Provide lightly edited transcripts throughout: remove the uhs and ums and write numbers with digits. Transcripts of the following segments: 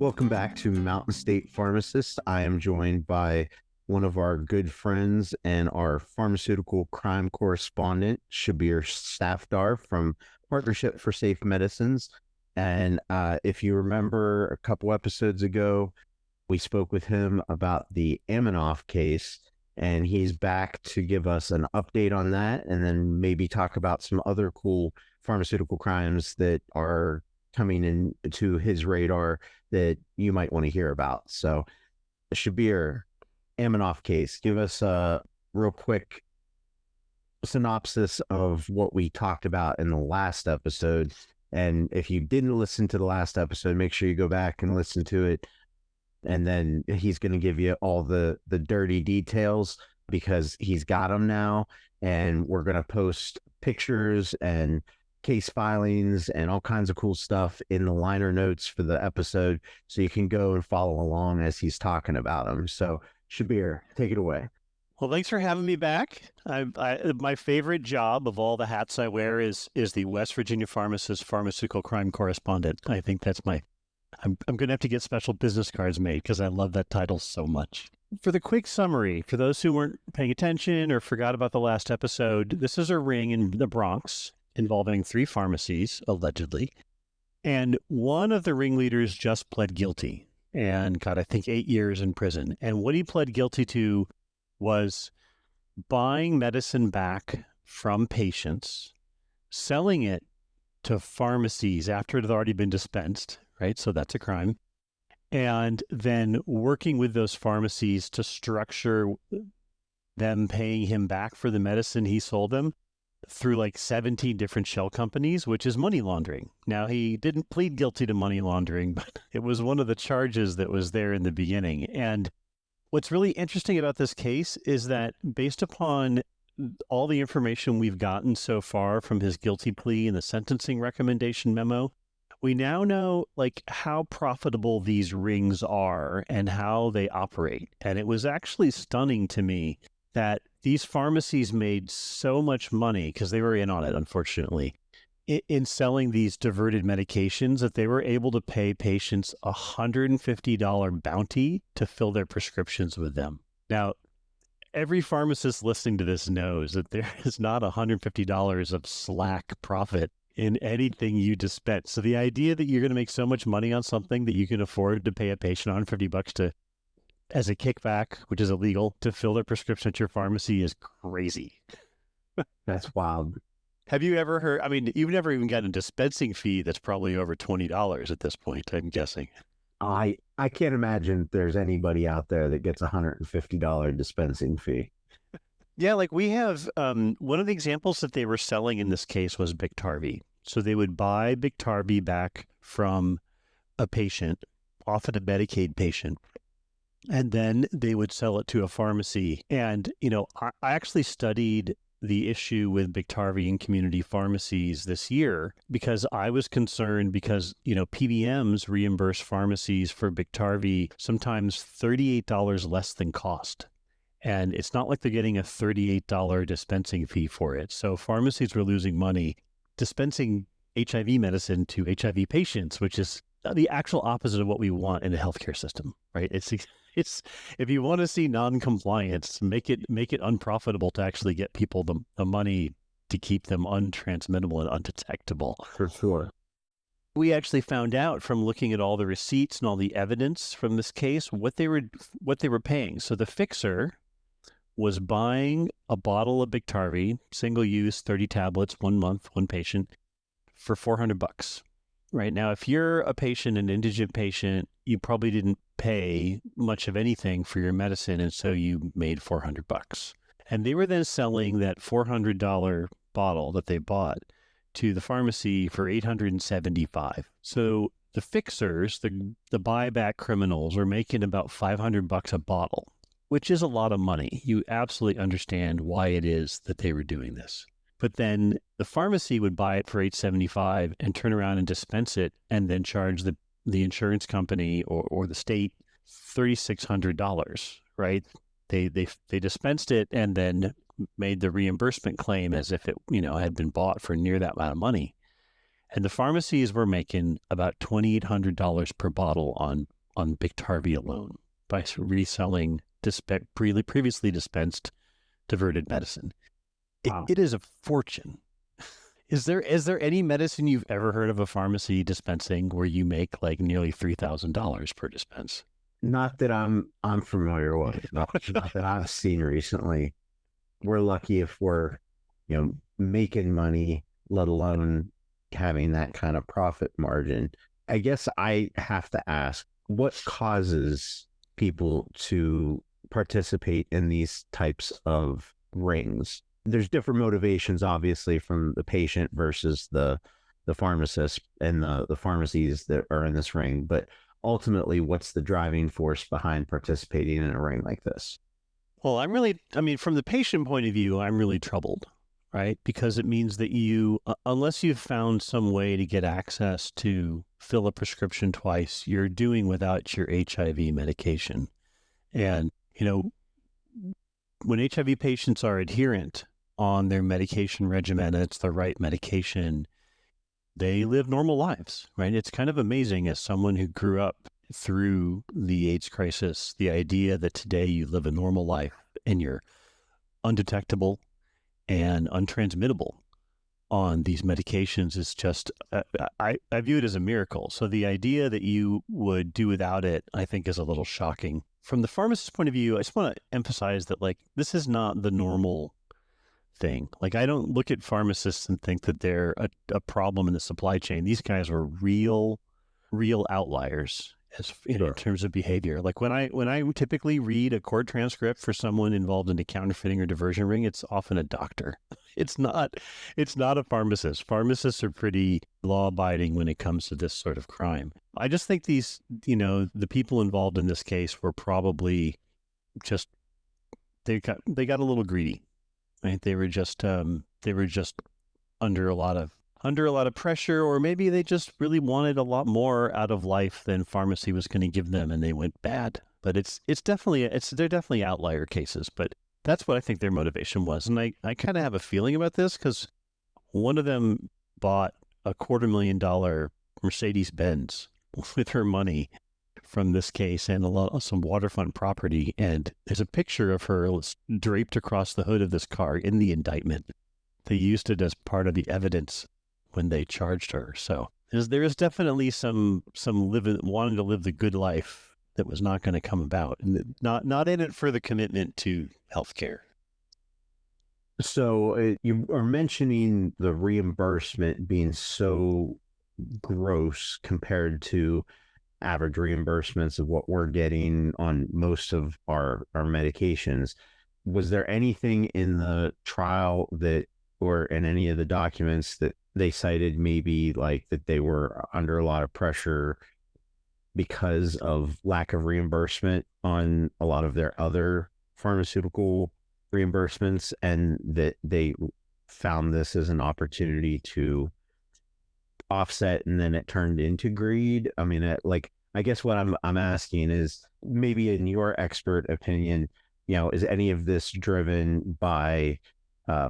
Welcome back to Mountain State Pharmacist. I am joined by one of our good friends and our pharmaceutical crime correspondent, Shabbir Safdar from Partnership for Safe Medicines. And if you remember a couple episodes ago, we spoke with him about the Aminov case, and he's back to give us an update on that and then maybe talk about some other cool pharmaceutical crimes that are coming into his radar that you might want to hear about. So, Shabbir, Aminov case, give us a real quick synopsis of what we talked about in the last episode. And if you didn't listen to the last episode, make sure you go back and listen to it. And then he's going to give you all the dirty details because he's got them now. And we're going to post pictures and case filings and all kinds of cool stuff in the liner notes for the episode, so you can go and follow along as he's talking about them. So, Shabbir, take it away. Well, thanks for having me back. My favorite job of all the hats I wear is the West Virginia Pharmacist Pharmaceutical Crime Correspondent. I think that's I'm going to have to get special business cards made because I love that title so much. For the quick summary, for those who weren't paying attention or forgot about the last episode, this is a ring in the Bronx involving 3 pharmacies, allegedly. And one of the ringleaders just pled guilty and got, I think, 8 years in prison. And what he pled guilty to was buying medicine back from patients, selling it to pharmacies after it had already been dispensed, right? So that's a crime. And then working with those pharmacies to structure them paying him back for the medicine he sold them through like 17 different shell companies, which is money laundering. Now, he didn't plead guilty to money laundering, but it was one of the charges that was there in the beginning. And what's really interesting about this case is that based upon all the information we've gotten so far from his guilty plea and the sentencing recommendation memo, we now know like how profitable these rings are and how they operate. And it was actually stunning to me that these pharmacies made so much money, because they were in on it, unfortunately, in selling these diverted medications, that they were able to pay patients a $150 bounty to fill their prescriptions with them. Now, every pharmacist listening to this knows that there is not $150 of slack profit in anything you dispense. So the idea that you're going to make so much money on something that you can afford to pay a patient $150 to as a kickback, which is illegal, to fill their prescription at your pharmacy is crazy. That's wild. Have you ever heard, I mean, you've never even gotten a dispensing fee that's probably over $20 at this point, I'm guessing. I can't imagine there's anybody out there that gets a $150 dispensing fee. Yeah, like we have, one of the examples that they were selling in this case was Biktarvy. So they would buy Biktarvy back from a patient, often a Medicaid patient, and then they would sell it to a pharmacy. And, you know, I actually studied the issue with Biktarvy in community pharmacies this year because I was concerned because, you know, PBMs reimburse pharmacies for Biktarvy sometimes $38 less than cost. And it's not like they're getting a $38 dispensing fee for it. So pharmacies were losing money dispensing HIV medicine to HIV patients, which is the actual opposite of what we want in a healthcare system, right? It's if you want to see non-compliance, make it unprofitable to actually get people the money to keep them untransmittable and undetectable. For sure. We actually found out from looking at all the receipts and all the evidence from this case what they were paying. So the fixer was buying a bottle of Biktarvy, single use, 30 tablets, 1 month, one patient, for $400. Right now, if you're a patient, an indigent patient, you probably didn't pay much of anything for your medicine, and so you made $400. And they were then selling that $400 bottle that they bought to the pharmacy for $875. So the fixers, the buyback criminals, were making about $500 a bottle, which is a lot of money. You absolutely understand why it is that they were doing this. But then the pharmacy would buy it for $875 and turn around and dispense it and then charge the insurance company or the state $3,600, right? They dispensed it and then made the reimbursement claim as if it, you know, had been bought for near that amount of money. And the pharmacies were making about $2,800 per bottle on on Biktarvy alone by reselling previously dispensed diverted medicine. Wow. It is a fortune. Is there any medicine you've ever heard of a pharmacy dispensing where you make like nearly $3,000 per dispense? Not that I'm familiar with, not that I've seen recently. We're lucky if we're, making money, let alone having that kind of profit margin. I guess I have to ask, what causes people to participate in these types of rings? There's different motivations, obviously, from the patient versus the pharmacist and the pharmacies that are in this ring. But ultimately, what's the driving force behind participating in a ring like this? Well, from the patient point of view, I'm really troubled, right? Because it means that unless you've found some way to get access to fill a prescription twice, you're doing without your HIV medication. And, when HIV patients are adherent on their medication regimen, it's the right medication, they live normal lives, right? It's kind of amazing as someone who grew up through the AIDS crisis, the idea that today you live a normal life and you're undetectable and untransmittable on these medications is just, I view it as a miracle. So the idea that you would do without it, I think is a little shocking. From the pharmacist's point of view, I just want to emphasize that this is not the normal thing. I don't look at pharmacists and think that they're a problem in the supply chain. These guys were real outliers in terms of behavior. When I typically read a court transcript for someone involved in a counterfeiting or diversion ring, it's often a doctor. It's not a pharmacist. Pharmacists are pretty law abiding when it comes to this sort of crime. I just think these, the people involved in this case were probably just, they got a little greedy, right? They were just under a lot of pressure, or maybe they just really wanted a lot more out of life than pharmacy was going to give them, and they went bad. But they're definitely outlier cases, but that's what I think their motivation was. And I kind of have a feeling about this because one of them bought a $250,000 Mercedes-Benz with her money from this case and some waterfront property. And there's a picture of her draped across the hood of this car in the indictment. They used it as part of the evidence when they charged her. So there is definitely some wanting to live the good life that was not going to come about, and not in it for the commitment to healthcare. So you are mentioning the reimbursement being so gross compared to average reimbursements of what we're getting on most of our medications. Was there anything in the trial or in any of the documents that they cited maybe that they were under a lot of pressure because of lack of reimbursement on a lot of their other pharmaceutical reimbursements, and that they found this as an opportunity to offset, and then it turned into greed? I mean, I guess what I'm asking is, maybe in your expert opinion, is any of this driven by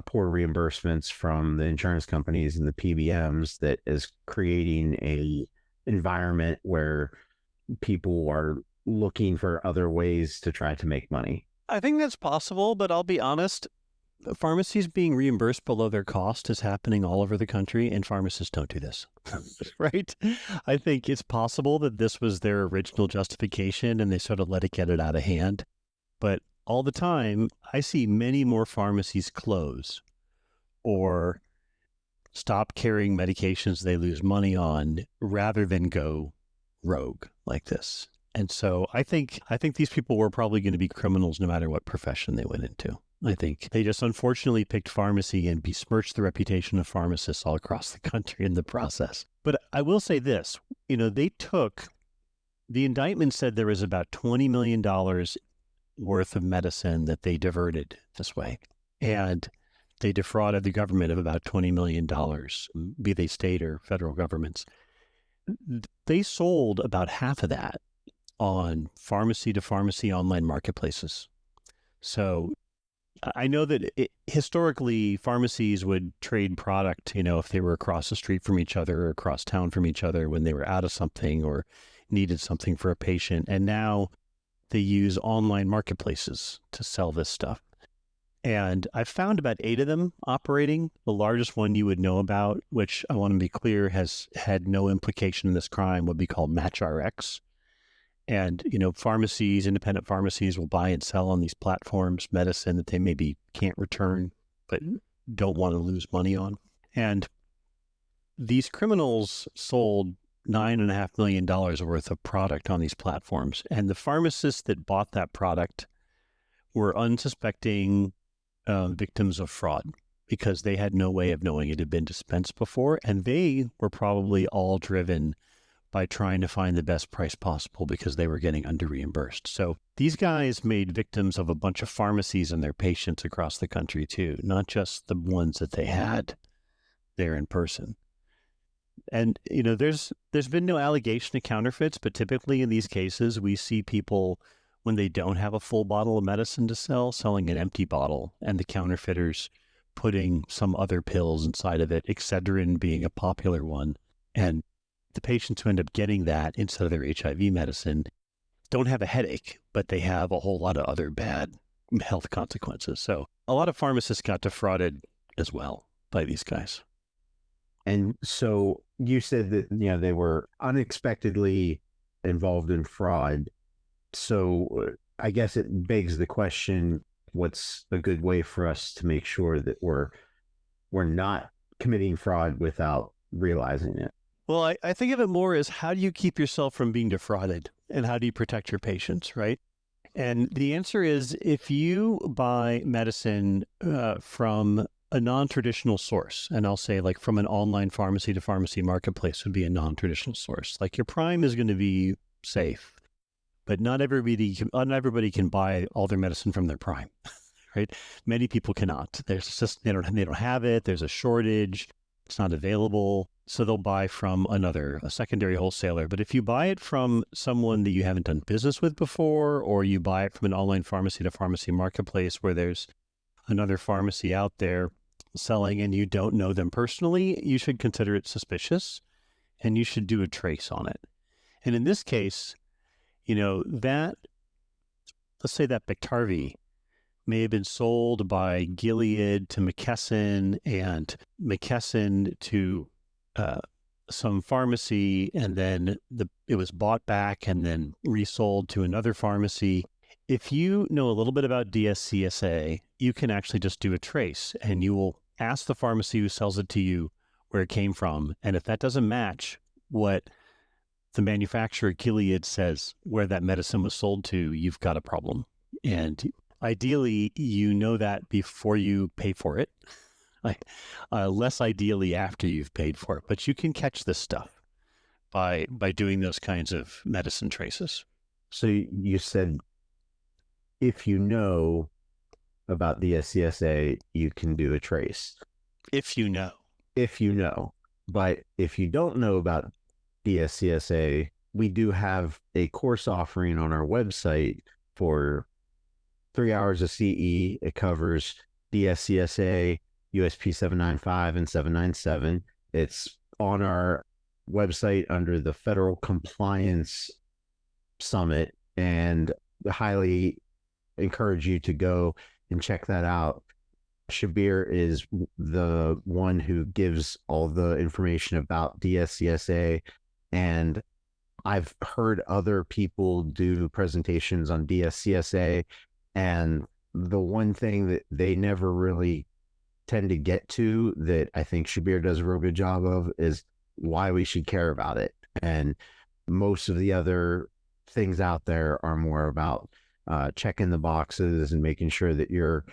poor reimbursements from the insurance companies and the PBMs that is creating a environment where people are looking for other ways to try to make money? I think that's possible, but I'll be honest, pharmacies being reimbursed below their cost is happening all over the country, and pharmacists don't do this, right? I think it's possible that this was their original justification and they sort of let it get out of hand. But all the time, I see many more pharmacies close or stop carrying medications they lose money on rather than go rogue like this. And so I think these people were probably going to be criminals no matter what profession they went into. I think they just unfortunately picked pharmacy and besmirched the reputation of pharmacists all across the country in the process. But I will say this, the indictment said there was about $20 million worth of medicine that they diverted this way. And they defrauded the government of about $20 million, be they state or federal governments. They sold about half of that on pharmacy to pharmacy online marketplaces. So I know that historically pharmacies would trade product, if they were across the street from each other or across town from each other when they were out of something, or needed something for a patient. And now they use online marketplaces to sell this stuff. And I've found about 8 of them operating. The largest one you would know about, which I want to be clear has had no implication in this crime, would be called MatchRx. And, pharmacies, independent pharmacies will buy and sell on these platforms medicine that they maybe can't return, but don't want to lose money on. And these criminals sold $9.5 million worth of product on these platforms. And the pharmacists that bought that product were unsuspecting victims of fraud because they had no way of knowing it had been dispensed before. And they were probably all driven by trying to find the best price possible because they were getting under reimbursed. So these guys made victims of a bunch of pharmacies and their patients across the country too, not just the ones that they had there in person. And, there's been no allegation of counterfeits, but typically in these cases, we see people, when they don't have a full bottle of medicine to sell, selling an empty bottle, and the counterfeiters putting some other pills inside of it, Excedrin being a popular one. And the patients who end up getting that instead of their HIV medicine don't have a headache, but they have a whole lot of other bad health consequences. So a lot of pharmacists got defrauded as well by these guys. And so you said that, they were unexpectedly involved in fraud. So I guess it begs the question, what's a good way for us to make sure that we're not committing fraud without realizing it? Well, I think of it more as, how do you keep yourself from being defrauded, and how do you protect your patients, right? And the answer is, if you buy medicine from a non-traditional source, and I'll say like from an online pharmacy to pharmacy marketplace would be a non-traditional source. Like your Prime is going to be safe, but not everybody can buy all their medicine from their Prime, right? Many people cannot. There's just, they don't have it. There's a shortage. It's not available. So they'll buy from a secondary wholesaler. But if you buy it from someone that you haven't done business with before, or you buy it from an online pharmacy to pharmacy marketplace where there's another pharmacy out there selling and you don't know them personally, you should consider it suspicious and you should do a trace on it. And in this case, let's say that Biktarvy may have been sold by Gilead to McKesson, and McKesson to some pharmacy, and then it was bought back and then resold to another pharmacy. If you know a little bit about DSCSA, you can actually just do a trace, and you will ask the pharmacy who sells it to you where it came from. And if that doesn't match what the manufacturer Gilead says where that medicine was sold to, you've got a problem. And ideally, that before you pay for it, less ideally after you've paid for it. But you can catch this stuff by doing those kinds of medicine traces. So you said if you know about the SCSA, you can do a trace. If you know. But if you don't know about DSCSA, we do have a course offering on our website for 3 hours of CE. It covers DSCSA, USP 795 and 797. It's on our website under the Federal Compliance Summit, and I highly encourage you to go and check that out. Shabbir is the one who gives all the information about DSCSA, and I've heard other people do presentations on DSCSA, and the one thing that they never really tend to get to that I think Shabbir does a real good job of is why we should care about it. And most of the other things out there are more about checking the boxes and making sure that you're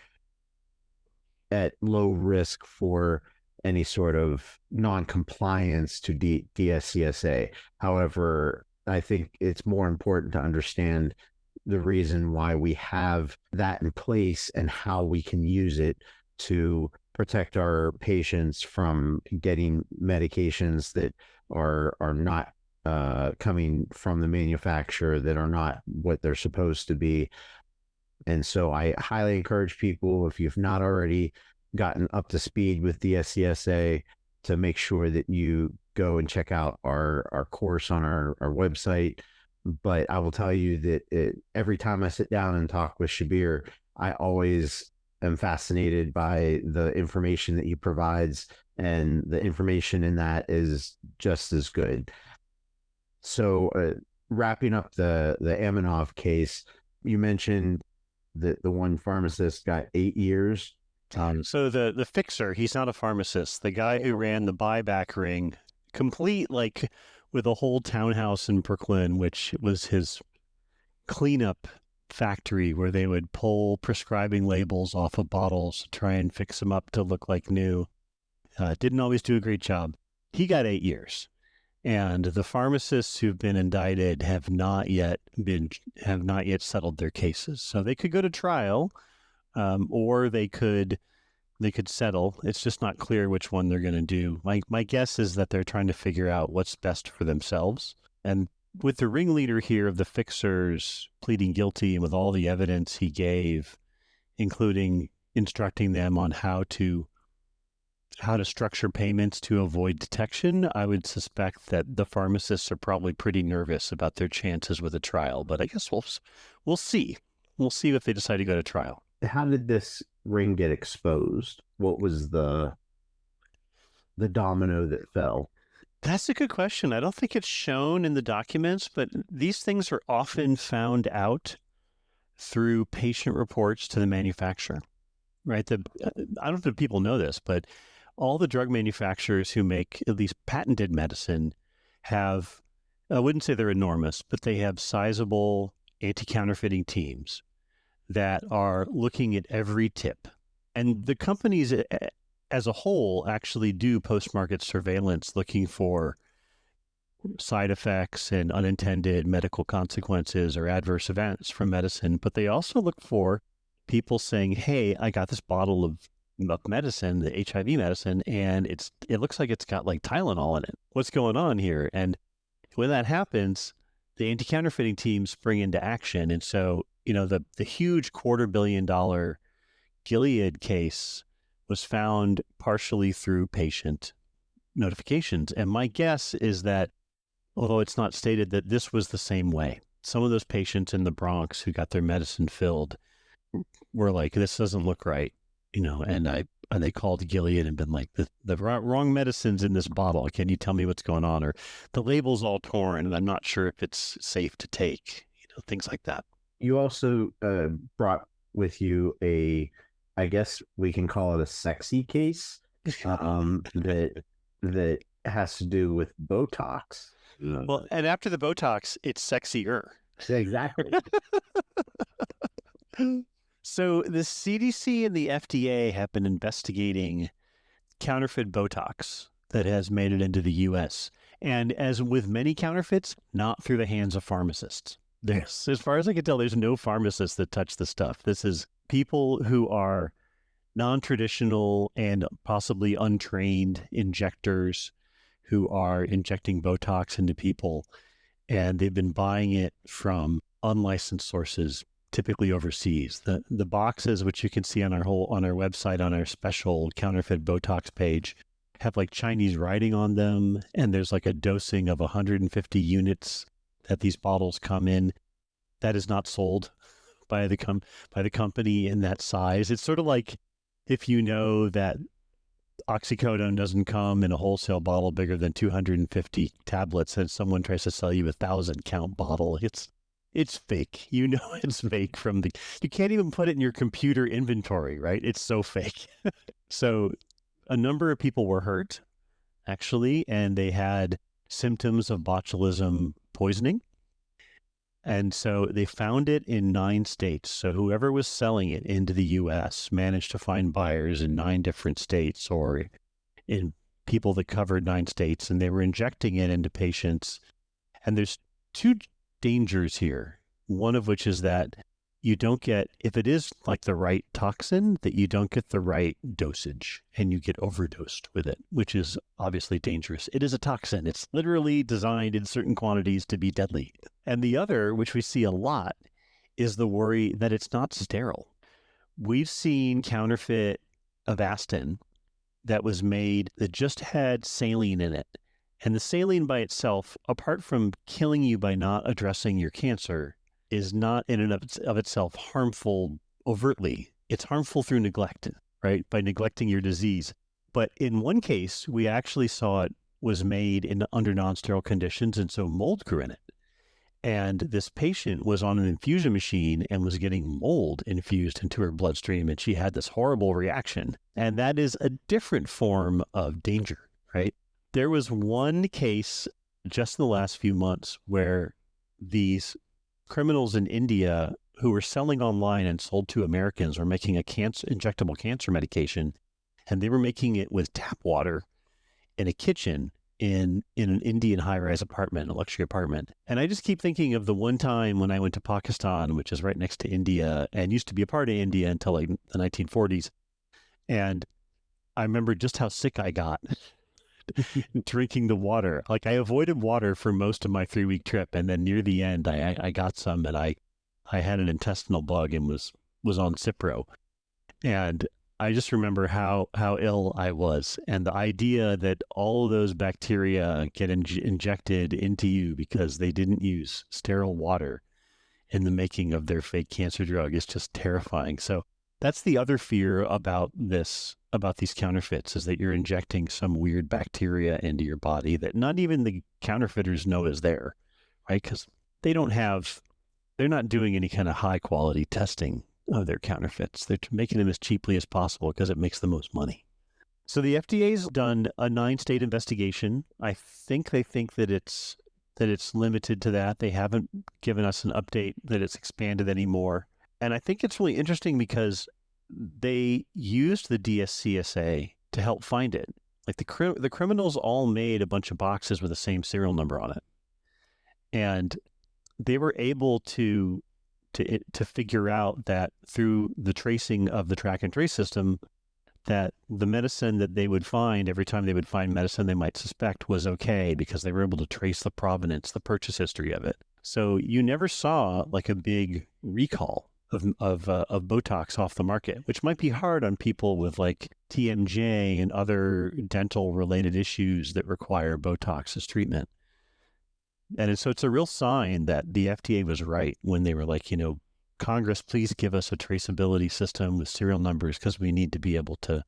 at low risk for any sort of non-compliance to DSCSA. However, I think it's more important to understand the reason why we have that in place and how we can use it to protect our patients from getting medications that are not coming from the manufacturer, that are not what they're supposed to be. And so I highly encourage people, if you've not already gotten up to speed with the SCSA, to make sure that you go and check out our course on our website. But I will tell you that every time I sit down and talk with Shabbir, I always am fascinated by the information that he provides, and the information in that is just as good. So, wrapping up the Aminov case, you mentioned that the one pharmacist got 8 years. So the fixer, he's not a pharmacist. The guy who ran the buyback ring, complete like with a whole townhouse in Brooklyn, which was his cleanup factory where they would pull prescribing labels off of bottles, try and fix them up to look like new. Didn't always do a great job. He got 8 years. And the pharmacists who've been indicted have not yet settled their cases. So they could go to trial, or they could settle. It's just not clear which one they're going to do. My guess is that they're trying to figure out what's best for themselves. And with the ringleader here of the fixers pleading guilty, and with all the evidence he gave, including instructing them on how to structure payments to avoid detection, I would suspect that the pharmacists are probably pretty nervous about their chances with a trial. But I guess we'll see. We'll see if they decide to go to trial. How did this ring get exposed? What was the domino that fell? That's a good question. I don't think it's shown in the documents, but these things are often found out through patient reports to the manufacturer, right? I don't know if people know this, but all the drug manufacturers who make at least patented medicine have, I wouldn't say they're enormous, but they have sizable anti-counterfeiting teams that are looking at every tip. And the companies as a whole actually do post-market surveillance looking for side effects and unintended medical consequences or adverse events from medicine. But they also look for people saying, hey, I got this bottle of medicine, the HIV medicine, and it looks like it's got like Tylenol in it. What's going on here? And when that happens, the anti-counterfeiting teams spring into action. And so, the huge $250 million Gilead case was found partially through patient notifications. And my guess is that, although it's not stated, that this was the same way. Some of those patients in the Bronx who got their medicine filled were like, this doesn't look right, and they called Gilead and been like, the wrong medicine's in this bottle. Can you tell me what's going on? Or the label's all torn and I'm not sure if it's safe to take, things like that. You also brought with you I guess we can call it a sexy case, that has to do with Botox. Well, and after the Botox, it's sexier. Exactly. So the CDC and the FDA have been investigating counterfeit Botox that has made it into the U.S. And as with many counterfeits, not through the hands of pharmacists. As far as I can tell, there's no pharmacists that touch the stuff. This is people who are non-traditional and possibly untrained injectors who are injecting Botox into people. And they've been buying it from unlicensed sources, typically overseas. The boxes, which you can see on our website, on our special counterfeit Botox page, have like Chinese writing on them. And there's like a dosing of 150 units that these bottles come in. That is not sold by the company in that size. It's sort of like if you know that oxycodone doesn't come in a wholesale bottle bigger than 250 tablets, and someone tries to sell you 1,000 count bottle. It's fake. It's fake you can't even put it in your computer inventory, right? It's so fake. So a number of people were hurt, actually, and they had symptoms of botulism poisoning. And so they found it in 9 states. So whoever was selling it into the U.S. managed to find buyers in 9 different states, or in people that covered 9 states, and they were injecting it into patients. And there's 2 dangers here. One of which is that you don't get, if it is like the right toxin, that you don't get the right dosage and you get overdosed with it, which is obviously dangerous. It is a toxin. It's literally designed in certain quantities to be deadly. And the other, which we see a lot, is the worry that it's not sterile. We've seen counterfeit Avastin that was made that just had saline in it. And the saline by itself, apart from killing you by not addressing your cancer, is not in and of itself harmful overtly. It's harmful through neglect, right? By neglecting your disease. But in one case, we actually saw it was made under non-sterile conditions, and so mold grew in it. And this patient was on an infusion machine and was getting mold infused into her bloodstream, and she had this horrible reaction. And that is a different form of danger, right? There was one case just in the last few months where these criminals in India who were selling online and sold to Americans were making a injectable cancer medication, and they were making it with tap water in a kitchen in an Indian high-rise apartment, a luxury apartment. And I just keep thinking of the one time when I went to Pakistan, which is right next to India and used to be a part of India until like the 1940s. And I remember just how sick I got drinking the water. Like, I avoided water for most of my 3-week trip. And then near the end, I got some, and I had an intestinal bug and was on Cipro. And I just remember how ill I was, and the idea that all of those bacteria get injected into you because they didn't use sterile water in the making of their fake cancer drug is just terrifying. So that's the other fear about these counterfeits, is that you're injecting some weird bacteria into your body that not even the counterfeiters know is there, right? Because they're not doing any kind of high quality testing of their counterfeits. They're making them as cheaply as possible because it makes the most money. So the FDA's done a 9-state investigation. I think they think that it's limited to that. They haven't given us an update that it's expanded anymore. And I think it's really interesting because they used the DSCSA to help find it. Like, the criminals all made a bunch of boxes with the same serial number on it. And they were able to figure out that through the tracing of the track and trace system, that the medicine that they would find every time they would find medicine they might suspect was okay, because they were able to trace the provenance, the purchase history of it. So you never saw like a big recall of Botox off the market, which might be hard on people with like TMJ and other dental related issues that require Botox as treatment. And so it's a real sign that the FDA was right when they were like, Congress, please give us a traceability system with serial numbers, because we need to be able to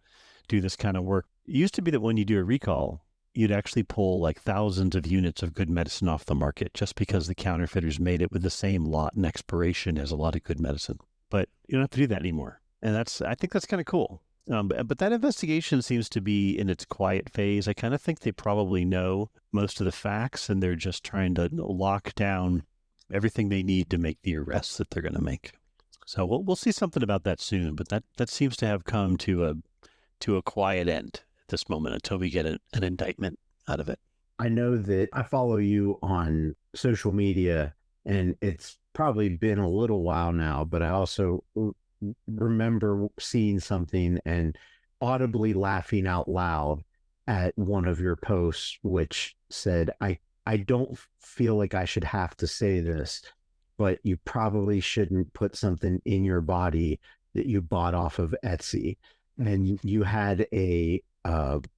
do this kind of work. It used to be that when you do a recall, you'd actually pull like thousands of units of good medicine off the market just because the counterfeiters made it with the same lot and expiration as a lot of good medicine. But you don't have to do that anymore. And I think that's kind of cool. But that investigation seems to be in its quiet phase. I kind of think they probably know most of the facts, and they're just trying to lock down everything they need to make the arrests that they're going to make. So we'll see something about that soon. But that seems to have come to a quiet end at this moment until we get an indictment out of it. I know that I follow you on social media, and it's probably been a little while now, but I also remember seeing something and audibly laughing out loud at one of your posts, which said, I don't feel like I should have to say this, but you probably shouldn't put something in your body that you bought off of Etsy. And you had a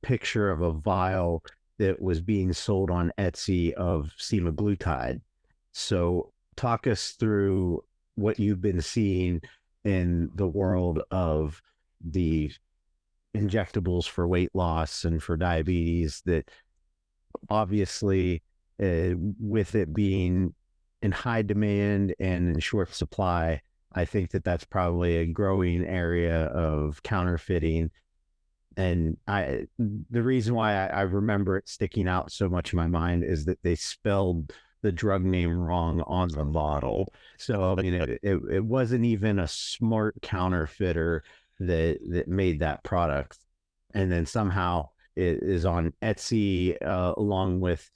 picture of a vial that was being sold on Etsy of Semaglutide. So talk us through what you've been seeing in the world of the injectables for weight loss and for diabetes, that obviously with it being in high demand and in short supply, I think that that's probably a growing area of counterfeiting. And the reason why I remember it sticking out so much in my mind is that they spelled the drug name wrong on the bottle. So, I mean, it wasn't even a smart counterfeiter that made that product. And then somehow it is on Etsy, along with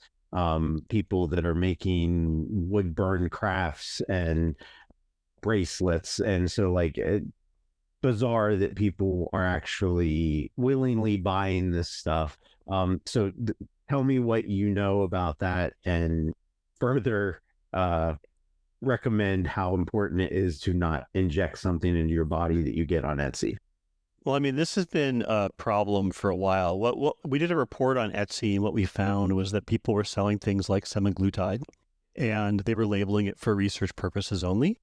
people that are making wood burn crafts and bracelets. And so, like, bizarre that people are actually willingly buying this stuff. So tell me what you know about that, and further recommend how important it is to not inject something into your body that you get on Etsy. Well, I mean, this has been a problem for a while. What we did a report on Etsy, and what we found was that people were selling things like semaglutide, and they were labeling it for research purposes only.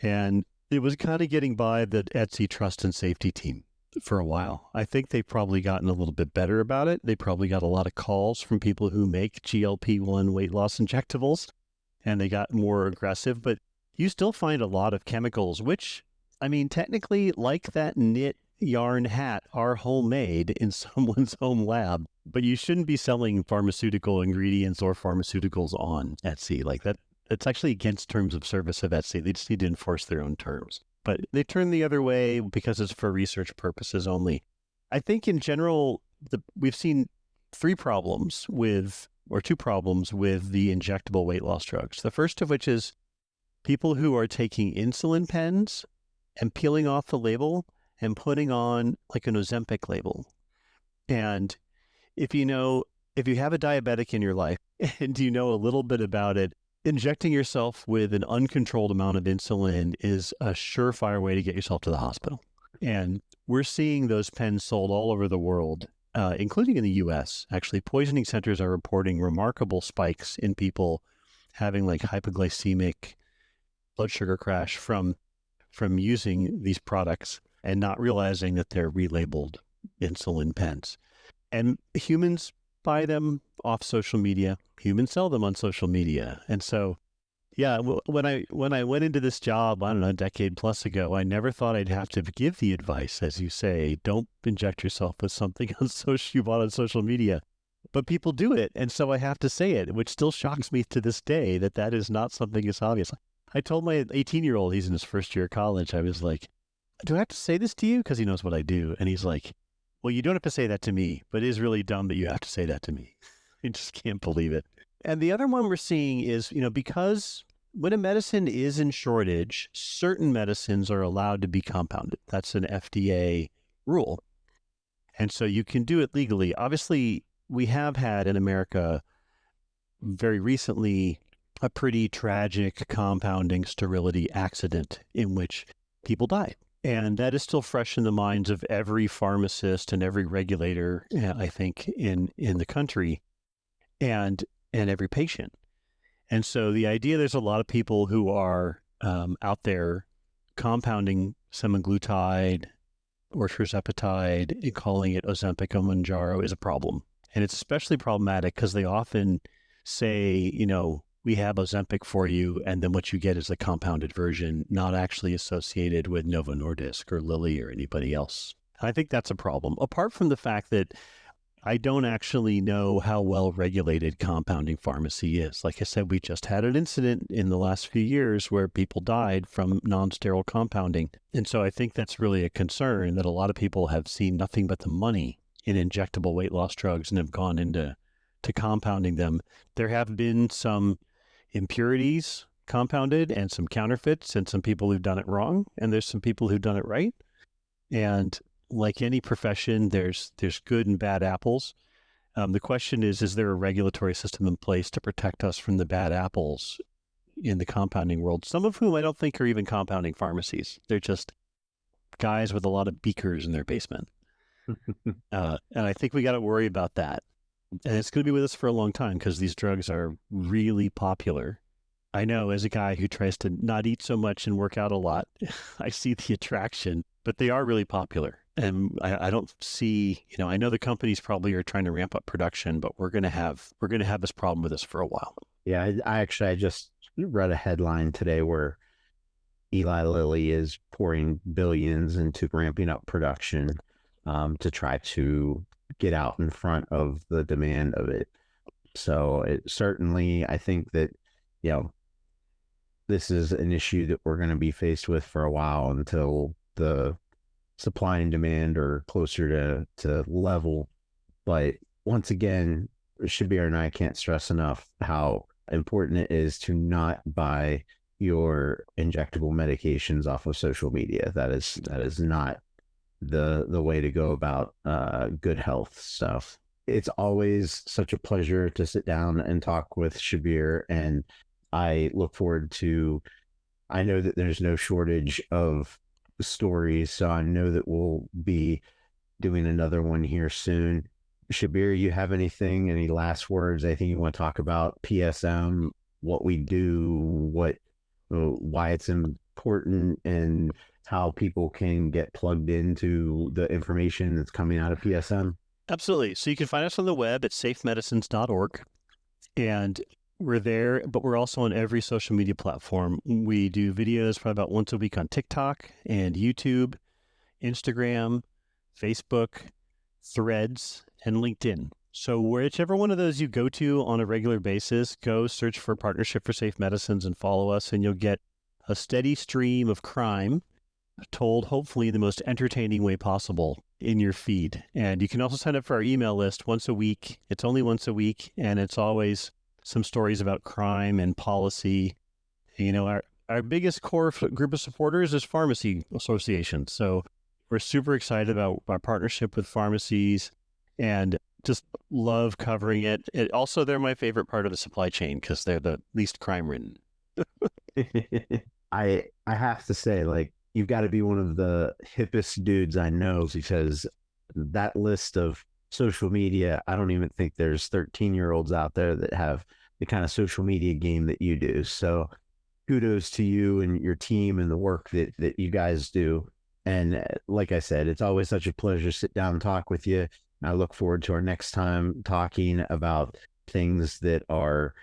And it was kind of getting by the Etsy trust and safety team for a while. I think they've probably gotten a little bit better about it. They probably got a lot of calls from people who make GLP-1 weight loss injectables, and they got more aggressive. But you still find a lot of chemicals, which, I mean, technically, like that knit yarn hat, are homemade in someone's home lab. But you shouldn't be selling pharmaceutical ingredients or pharmaceuticals on Etsy like that. It's actually against terms of service of Etsy. They just need to enforce their own terms. But they turn the other way because it's for research purposes only. I think in general, we've seen two problems with the injectable weight loss drugs. The first of which is people who are taking insulin pens and peeling off the label and putting on like an Ozempic label. And if you have a diabetic in your life and you know a little bit about it, injecting yourself with an uncontrolled amount of insulin is a surefire way to get yourself to the hospital. And we're seeing those pens sold all over the world, including in the US. Actually, poisoning centers are reporting remarkable spikes in people having like hypoglycemic blood sugar crash from using these products and not realizing that they're relabeled insulin pens. And humans buy them off social media. Humans sell them on social media. And so, yeah, when I went into this job, I don't know, a decade plus ago, I never thought I'd have to give the advice, as you say, don't inject yourself with something on you bought on social media. But people do it. And so I have to say it, which still shocks me to this day that is not something that's obvious. I told my 18-year-old, he's in his first year of college, I was like, do I have to say this to you? Because he knows what I do. And he's like, well, you don't have to say that to me, but it is really dumb that you have to say that to me. I just can't believe it. And the other one we're seeing is, because when a medicine is in shortage, certain medicines are allowed to be compounded. That's an FDA rule. And so you can do it legally. Obviously, we have had in America very recently a pretty tragic compounding sterility accident in which people died. And that is still fresh in the minds of every pharmacist and every regulator, I think, in the country, and every patient. And so the idea, there's a lot of people who are out there compounding semaglutide or tirzepatide and calling it Ozempic or Mounjaro is a problem. And it's especially problematic because they often say, we have Ozempic for you, and then what you get is the compounded version, not actually associated with Novo Nordisk or Lilly or anybody else. I think that's a problem. Apart from the fact that I don't actually know how well regulated compounding pharmacy is. Like I said, we just had an incident in the last few years where people died from non-sterile compounding. And so I think that's really a concern, that a lot of people have seen nothing but the money in injectable weight loss drugs and have gone into compounding them. There have been some impurities compounded and some counterfeits and some people who've done it wrong, and there's some people who've done it right. And like any profession, there's good and bad apples. The question is there a regulatory system in place to protect us from the bad apples in the compounding world, some of whom I don't think are even compounding pharmacies. They're just guys with a lot of beakers in their basement. And I think we got to worry about that. And it's going to be with us for a long time because these drugs are really popular. I know, as a guy who tries to not eat so much and work out a lot, I see the attraction, but they are really popular. And I don't see, I know the companies probably are trying to ramp up production, but we're going to have this problem with us for a while. Yeah, I just read a headline today where Eli Lilly is pouring billions into ramping up production to try to get out in front of the demand of it. So it certainly, I think that, this is an issue that we're going to be faced with for a while until the supply and demand are closer to level. But once again, Shabbir and I can't stress enough how important it is to not buy your injectable medications off of social media. That is not the way to go about good health stuff. It's always such a pleasure to sit down and talk with Shabbir, and I look forward to, I know that there's no shortage of stories. So I know that we'll be doing another one here soon. Shabbir, you have any last words? Anything you want to talk about? PSM, what we do, why it's important, and how people can get plugged into the information that's coming out of PSM? Absolutely. So you can find us on the web at safemedicines.org. And we're there, but we're also on every social media platform. We do videos probably about once a week on TikTok and YouTube, Instagram, Facebook, Threads, and LinkedIn. So whichever one of those you go to on a regular basis, go search for Partnership for Safe Medicines and follow us, and you'll get a steady stream of crime told hopefully the most entertaining way possible in your feed. And you can also sign up for our email list once a week. It's only once a week, and it's always some stories about crime and policy. You know, our biggest core group of supporters is pharmacy associations. So we're super excited about our partnership with pharmacies and just love covering it. Also, they're my favorite part of the supply chain because they're the least crime ridden. I have to say, like, you've got to be one of the hippest dudes I know, because that list of social media, I don't even think there's 13-year-olds out there that have the kind of social media game that you do. So kudos to you and your team and the work that you guys do. And like I said, it's always such a pleasure to sit down and talk with you. I look forward to our next time talking about things that are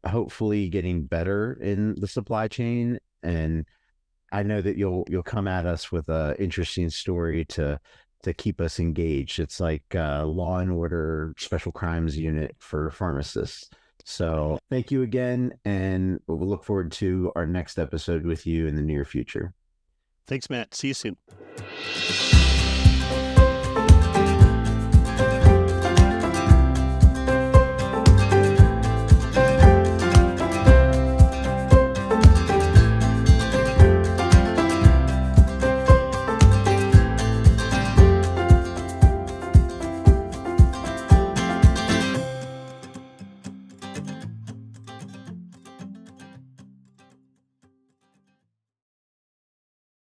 hopefully getting better in the supply chain. And I know that you'll come at us with an interesting story to keep us engaged. It's like Law and Order Special Crimes Unit for pharmacists. So thank you again, and we'll look forward to our next episode with you in the near future. Thanks, Matt. See you soon.